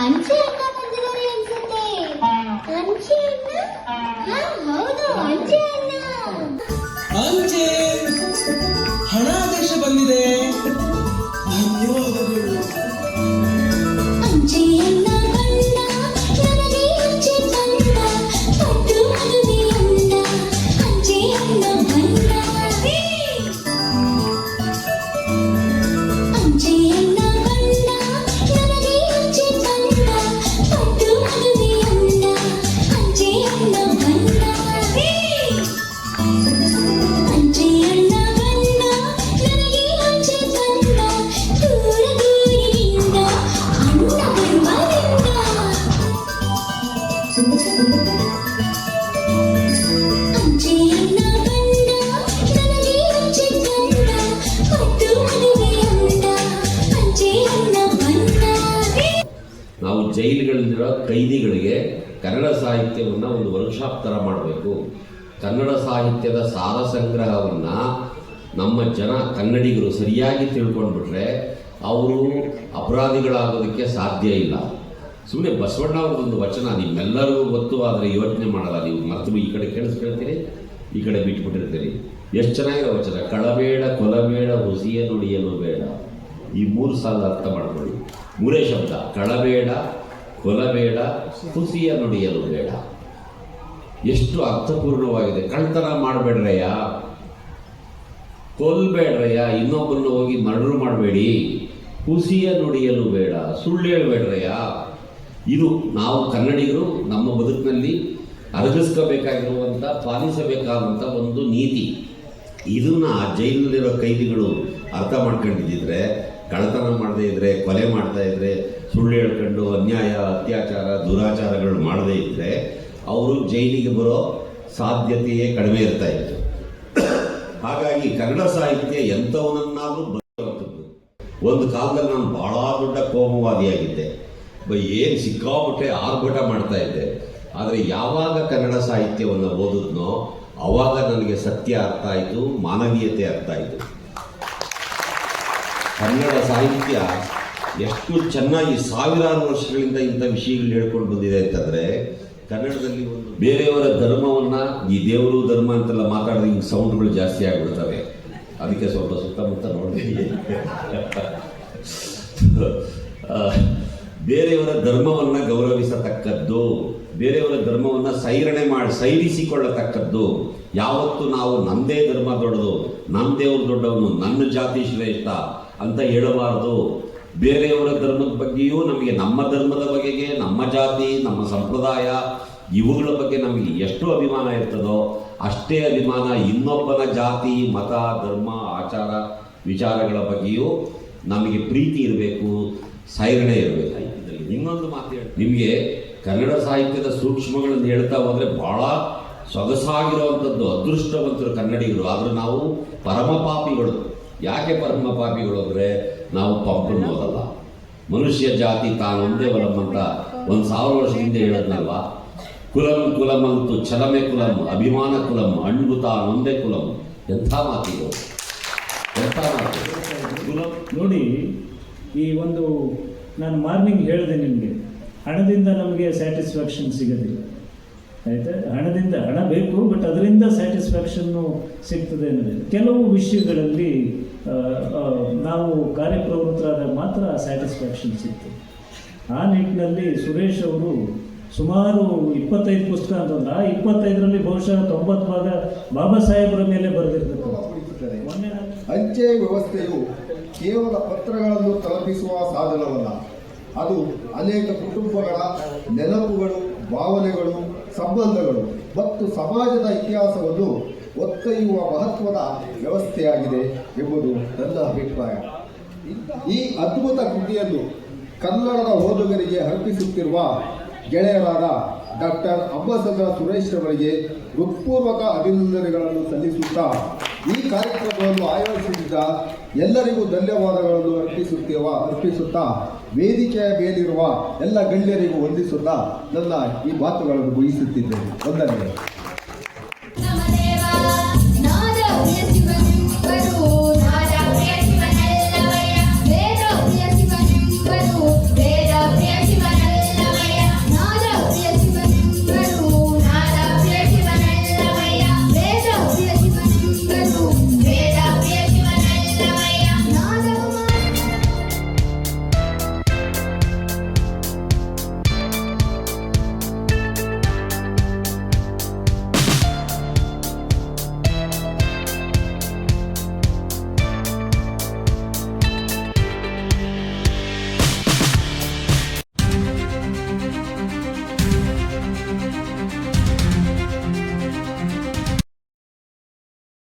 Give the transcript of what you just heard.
ಅಂಚೆ ಅಣ್ಣ ಬಂದಿದ್ದಾರೆ ಅನ್ಸುತ್ತೆ. ಅಂಚೆ ಅಣ್ಣ? ಹೌದು, ಅಂಚೆ ಅಣ್ಣ. ಅಂಚೆ ಹಣಾದೇಶ ಬಂದಿದೆ. ಧನ್ಯವಾದಗಳು. ಅಂಚೆ ಅಣ್ಣ ಬಂದ, ನನಗೆ ಅಂಚೆ ಬಂದ, ಪಟ್ಟು ಮದುವೆ ಅಂದ, ಅಂಚೆ ಅಣ್ಣ ಬಂದ. ಅಂಚೆ ಅಣ್ಣ ಬಂದ, ನನಗೆ ಅಂಚೆ ಬಂದ, ಪಟ್ಟು ಮದುವೆ ಅಂದ, ಅಂಚೆ ಅಣ್ಣ ಬಂದ. ಅಂಚೆ ಅಣ್ಣ ಬಂದ, ನನಗೆ ಅಂಚೆ ಬಂದ, ದೂರ ದೂರದಿಂದ ಅಣ್ಣ ಬರುವರಿಂದ. ಅಂಚೆ ಅಣ್ಣ ಬಂದ, ನನಗೆ ಅಂಚೆ ಬಂದ, ಪಟ್ಟು ಮದುವೆ ಅಂದ, ಅಂಚೆ ಅಣ್ಣ ಬಂದ. ನಾವು ಜೈಲುಗಳಲ್ಲಿರೋ ಕೈದಿಗಳಿಗೆ ಕನ್ನಡ ಸಾಹಿತ್ಯವನ್ನು ಒಂದು ವರ್ಕ್ಶಾಪ್ ಥರ ಮಾಡಬೇಕು. ಕನ್ನಡ ಸಾಹಿತ್ಯದ ಸಾರ ಸಂಗ್ರಹವನ್ನು ನಮ್ಮ ಜನ ಕನ್ನಡಿಗರು ಸರಿಯಾಗಿ ತಿಳ್ಕೊಂಡ್ಬಿಟ್ರೆ ಅವರು ಅಪರಾಧಿಗಳಾಗೋದಕ್ಕೆ ಸಾಧ್ಯ ಇಲ್ಲ. ಸುಮ್ಮನೆ ಬಸವಣ್ಣ ಅವ್ರದ್ದೊಂದು ವಚನ ನಿಮ್ಮೆಲ್ಲರಿಗೂ ಗೊತ್ತು, ಆದರೆ ಯೋಚನೆ ಮಾಡಲ್ಲ. ನೀವು ಮತ್ತು ಈ ಕಡೆ ಕೇಳಿಸ್ಕೊಳ್ತೀರಿ, ಈ ಕಡೆ ಬಿಟ್ಬಿಟ್ಟಿರ್ತೀರಿ. ಎಷ್ಟು ಚೆನ್ನಾಗಿರೋ ವಚನ. ಕಳಬೇಡ, ಕೊಲಬೇಡ, ಹುಸಿಯ ನುಡಿಯಲು ಬೇಡ. ಈ 3 ಸಾಲ ಅರ್ಥ ಮಾಡ್ಕೊಳ್ಳಿ. 3 ಶಬ್ದ: ಕಳಬೇಡ, ಕೊಲಬೇಡ, ಹುಸಿಯ ನುಡಿಯಲು ಬೇಡ. ಎಷ್ಟು ಅರ್ಥಪೂರ್ಣವಾಗಿದೆ. ಕಳ್ತನ ಮಾಡಬೇಡ್ರಯ್ಯ, ಕೊಲ್ಬೇಡ್ರಯ್ಯ, ಇನ್ನೊಬ್ಬರನ್ನ ಹೋಗಿ ಮರ್ಡರ್ ಮಾಡಬೇಡಿ, ಹುಸಿಯ ನುಡಿಯಲು ಬೇಡ, ಸುಳ್ಳು ಹೇಳ್ಬೇಡ್ರಯ್ಯ. ಇದು ನಾವು ಕನ್ನಡಿಗರು ನಮ್ಮ ಬದುಕಿನಲ್ಲಿ ಅರಗಿಸ್ಕೋಬೇಕಾಗಿರುವಂಥ, ಪಾಲಿಸಬೇಕಾದಂಥ ಒಂದು ನೀತಿ. ಇದನ್ನು ಜೈಲಿನಲ್ಲಿರೋ ಕೈದಿಗಳು ಅರ್ಥ ಮಾಡ್ಕೊಂಡಿದ್ದಿದ್ರೆ, ಕಳ್ಳತನ ಮಾಡದೇ ಇದ್ದರೆ, ಕೊಲೆ ಮಾಡ್ತಾ ಇದ್ದರೆ, ಸುಳ್ಳು ಹೇಳ್ಕೊಂಡು ಅನ್ಯಾಯ, ಅತ್ಯಾಚಾರ, ದುರಾಚಾರಗಳು ಮಾಡದೇ ಇದ್ದರೆ ಅವರು ಜೈಲಿಗೆ ಬರೋ ಸಾಧ್ಯತೆಯೇ ಕಡಿಮೆ ಇರ್ತಾ ಇತ್ತು. ಹಾಗಾಗಿ ಕನ್ನಡ ಸಾಹಿತ್ಯ ಎಂಥವನನ್ನಾದರೂ ಬದುಕುವಂಥದ್ದು. ಒಂದು ಕಾಲದಲ್ಲಿ ನಾನು ಭಾಳ ದೊಡ್ಡ ಕೋಮುವಾದಿಯಾಗಿದ್ದೆ. ಏನು ಸಿಕ್ಕಾಬಿಟ್ಟೆ ಆರ್ಭಟ ಮಾಡ್ತಾ ಇದ್ದೆ. ಆದರೆ ಯಾವಾಗ ಕನ್ನಡ ಸಾಹಿತ್ಯವನ್ನು ಓದಿದ್ನೋ ಆವಾಗ ನನಗೆ ಸತ್ಯ ಅರ್ಥ ಆಯಿತು, ಮಾನವೀಯತೆ ಅರ್ಥ ಆಯಿತು. ಕನ್ನಡ ಸಾಹಿತ್ಯ ಎಷ್ಟು ಚೆನ್ನಾಗಿ ಸಾವಿರಾರು ವರ್ಷಗಳಿಂದ ಇಂಥ ವಿಷಯಗಳು ಹೇಳ್ಕೊಂಡು ಬಂದಿದೆ ಅಂತಂದರೆ, ಕನ್ನಡದಲ್ಲಿ ಒಂದು ಬೇರೆಯವರ ಧರ್ಮವನ್ನು, ಈ ದೇವರು ಧರ್ಮ ಅಂತೆಲ್ಲ ಮಾತಾಡಿದ್ರೆ ಹಿಂಗೆ ಸೌಂಡ್ಗಳು ಜಾಸ್ತಿ ಆಗಿಬಿಡ್ತವೆ. ಅದಕ್ಕೆ ಸ್ವಲ್ಪ ಸುತ್ತಮುತ್ತ ನೋಡ್ತೀವಿ. ಬೇರೆಯವರ ಧರ್ಮವನ್ನು ಗೌರವಿಸತಕ್ಕದ್ದು, ಬೇರೆಯವರ ಧರ್ಮವನ್ನು ಸೈರಿಸಿಕೊಳ್ಳತಕ್ಕದ್ದು. ಯಾವತ್ತು ನಾವು ನಮ್ಮದೇ ಧರ್ಮ ದೊಡ್ಡದು, ನಮ್ಮ ದೇವರು ದೊಡ್ಡವನು, ನನ್ನ ಜಾತಿ ಶ್ರೇಷ್ಠ ಅಂತ ಹೇಳಬಾರ್ದು. ಬೇರೆಯವರ ಧರ್ಮದ ಬಗ್ಗೆಯೂ ನಮಗೆ, ನಮ್ಮ ಧರ್ಮದ ಬಗೆಗೆ, ನಮ್ಮ ಜಾತಿ, ನಮ್ಮ ಸಂಪ್ರದಾಯ, ಇವುಗಳ ಬಗ್ಗೆ ನಮಗೆ ಎಷ್ಟು ಅಭಿಮಾನ ಇರ್ತದೋ ಅಷ್ಟೇ ಅಭಿಮಾನ ಇನ್ನೊಬ್ಬನ ಜಾತಿ, ಮತ, ಧರ್ಮ, ಆಚಾರ, ವಿಚಾರಗಳ ಬಗ್ಗೆಯೂ ನಮಗೆ ಪ್ರೀತಿ ಇರಬೇಕು, ಸೈರಣೆ ಇರಬೇಕು. ಇನ್ನೊಂದು ಮಾತು ಹೇಳಿ, ನಿಮಗೆ ಕನ್ನಡ ಸಾಹಿತ್ಯದ ಸೂಕ್ಷ್ಮಗಳನ್ನು ಹೇಳ್ತಾ ಹೋದರೆ ಭಾಳ ಸೊಗಸಾಗಿರುವಂಥದ್ದು. ಅದೃಷ್ಟವಂತರು ಕನ್ನಡಿಗರು. ಆದರೆ ನಾವು ಪರಮ ಪಾಪಿಗಳು. ಯಾಕೆ ಪರಮ ಪಾಪಿಗಳು ಅಂದರೆ ನಾವು ಪಂಪನ್ನು ಓದಲ್ಲ. ಮನುಷ್ಯ ಜಾತಿ ತಾನೊಂದೇ ವಲಂ ಅಂತ 1000 ವರ್ಷದಿಂದ ಹೇಳದ್ನಲ್ವ. ಕುಲಂ ಕುಲಮಂತು ಛಲಮೆ ಕುಲಂ, ಅಭಿಮಾನ ಕುಲಂ, ಅಣ್ಬು ತಾನೊಂದೇ ಕುಲಂ. ಎಂಥ ಮಾತಿದು, ಎಂಥ ಮಾತು. ನೋಡಿ, ಈ ಒಂದು ನಾನು ಮಾರ್ನಿಂಗ್ ಹೇಳಿದೆ ನಿಮಗೆ, ಹಣದಿಂದ ನಮಗೆ ಸ್ಯಾಟಿಸ್ಫ್ಯಾಕ್ಷನ್ ಸಿಗೋದಿಲ್ಲ. ಆಯಿತಾ? ಹಣ ಬೇಕು, ಬಟ್ ಅದರಿಂದ ಸ್ಯಾಟಿಸ್ಫ್ಯಾಕ್ಷನ್ನು ಸಿಗ್ತದೆ ಅನ್ನೋದಿಲ್ಲ. ಕೆಲವು ವಿಷಯಗಳಲ್ಲಿ ನಾವು ಕಾರ್ಯಪ್ರವೃತ್ತರಾದಾಗ ಮಾತ್ರ ಸ್ಯಾಟಿಸ್ಫ್ಯಾಕ್ಷನ್ ಸಿಗ್ತದೆ. ಆ ನಿಟ್ಟಿನಲ್ಲಿ ಸುರೇಶ್ ಅವರು ಸುಮಾರು 25 ಪುಸ್ತಕ ಅಂತಂದ್ರೆ, ಆ 25ರಲ್ಲಿ ಬಹುಶಃ 90 ಭಾಗ ಬಾಬಾ ಸಾಹೇಬರ ಮೇಲೆ ಬರೆದಿರ್ತಕ್ಕಂಥ. ಅಂಚೆ ವ್ಯವಸ್ಥೆಯು ಕೇವಲ ಪತ್ರಗಳನ್ನು ತಲುಪಿಸುವ ಸಾಧನವಲ್ಲ. ಅದು ಅನೇಕ ಕುಟುಂಬಗಳ ನೆನಪುಗಳು, ಭಾವನೆಗಳು, ಸಂಬಂಧಗಳು ಮತ್ತು ಸಮಾಜದ ಇತಿಹಾಸವನ್ನು ಒತ್ತೊಯ್ಯುವ ಮಹತ್ವದ ವ್ಯವಸ್ಥೆಯಾಗಿದೆ ಎಂಬುದು ನನ್ನ ಅಭಿಪ್ರಾಯ. ಈ ಅದ್ಭುತ ಕೃತಿಯನ್ನು ಕನ್ನಡದ ಓದುಗರಿಗೆ ಅರ್ಪಿಸುತ್ತಿರುವ ಗೆಳೆಯರಾದ ಡಾಕ್ಟರ್ ಅಂಬಸಂದ್ರ ಸುರೇಶ್ ಅವರಿಗೆ ಹೃತ್ಪೂರ್ವಕ ಅಭಿನಂದನೆಗಳನ್ನು ಸಲ್ಲಿಸುತ್ತಾ, ಈ ಕಾರ್ಯಕ್ರಮವನ್ನು ಆಯೋಜಿಸಿದ್ದ ಎಲ್ಲರಿಗೂ ಧನ್ಯವಾದಗಳನ್ನು ಅರ್ಪಿಸುತ್ತಾ ವೇದಿಕೆಯ ಮೇಲಿರುವ ಎಲ್ಲ ಗಣ್ಯರಿಗೂ ವಂದಿಸುತ್ತಾ ನನ್ನ ಈ ಮಾತುಗಳನ್ನು ಮುಗಿಸುತ್ತಿದ್ದೇನೆ. ವಂದನೆಗಳು.